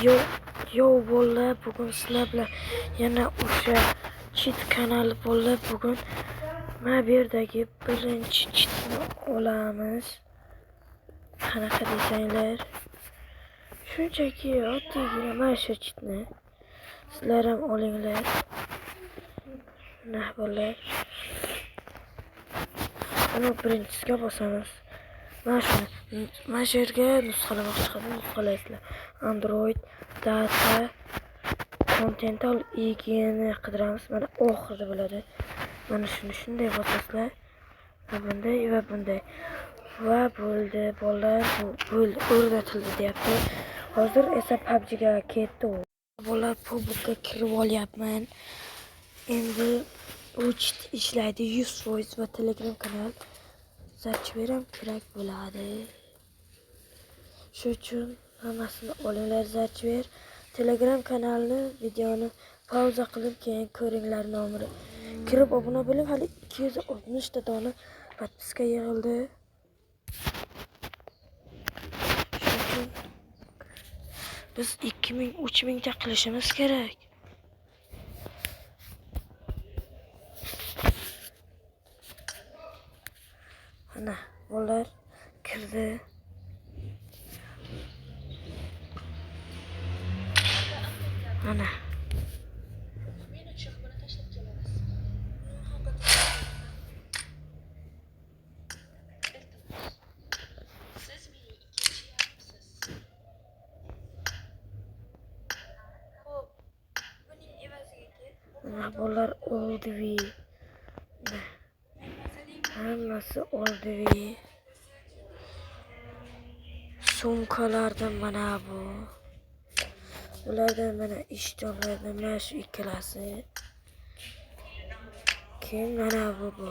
Yo bolalar, bugun sizlar bilan yana o'sha chit kanali bolalar. Bugun mana bu yerdagi birinchi chitni olamiz. Qanaqa desanglar, shunchaki oddiygina mana shu chitni sizlar ham olinglar. Nah bolalar, ana birinchisiga bosamiz. Mana shu yerga nusxalamoq chiqadi. Nusxalaysizlar. Android data Continental igni qidiramiz. Mana oxirida bo'ladi. Mana shuni shunday bosasizlar. Bunday va bunday. Va bo'ldi bolalar, bu o'rgatildi deyapti. Hozir esa PUBG ga ketdi u. Bolalar PUBG kirib olyapman. Endi u ishlaydi 100% va Telegram kanal zarchveram kerak bo'ladi. Shu uchun hammasini olinglar. Zarchver Telegram kanalni videoni pauza qilib keyin ko'ringlar nomini. Kirib obuna bo'ling. Hali 260 ta dona podpiska yig'ildi. Shu uchun biz 2000-3000 ta qilishimiz kerak. Ana bolalar kirdi. Ana bolalar oldi. Hammasi oldi. Sumkalardan mana bu. Ulardan mana ishtonlardan mana shu ikkalasi. Keyin mana bu.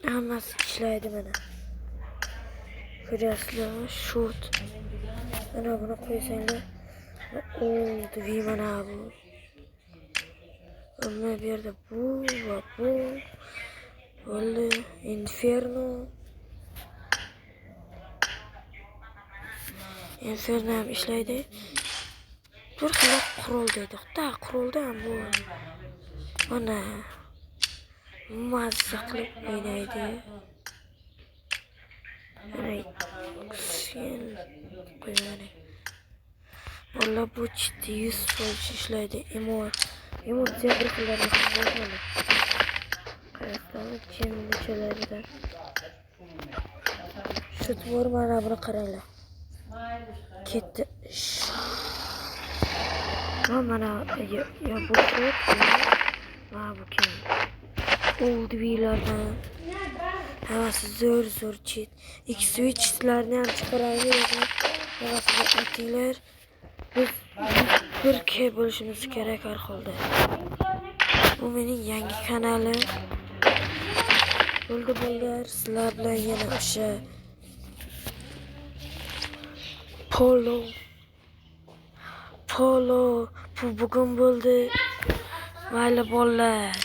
Hammasi ishlaydi mana. Ko'rasizlarmi? Short. Mana buni qo'ysanglar oldi mana bu. Mana bu yerda bu va bu. Bo'ldi Inferno. Inferno ham ishlaydi. Bir xil qurolda edi. Xudo qurolda ham bu. Mana mazza qilib o'ynaydi. Sen qo'ying. Valla bu chiti 100% ishlaydi. Emotsiya bir xillarni qo'yadi. Qarasizlarmi chinchalarida. Shu tuvor mana buni qaranglar. Ketdi. Mana ya bu shot. Mana bu kim? Oldilardan. Havası zo'r chit. X-switchlarni ham chiqaraylik. Havasini aytinglar. Biz bir ke bo'lishimiz kerak har holda. Bu mening yangi kanalim. Bo'ldi bolalar, sizlar bilan yana o'sha Polo bu bugun bo'ldi. Mayli bolalar.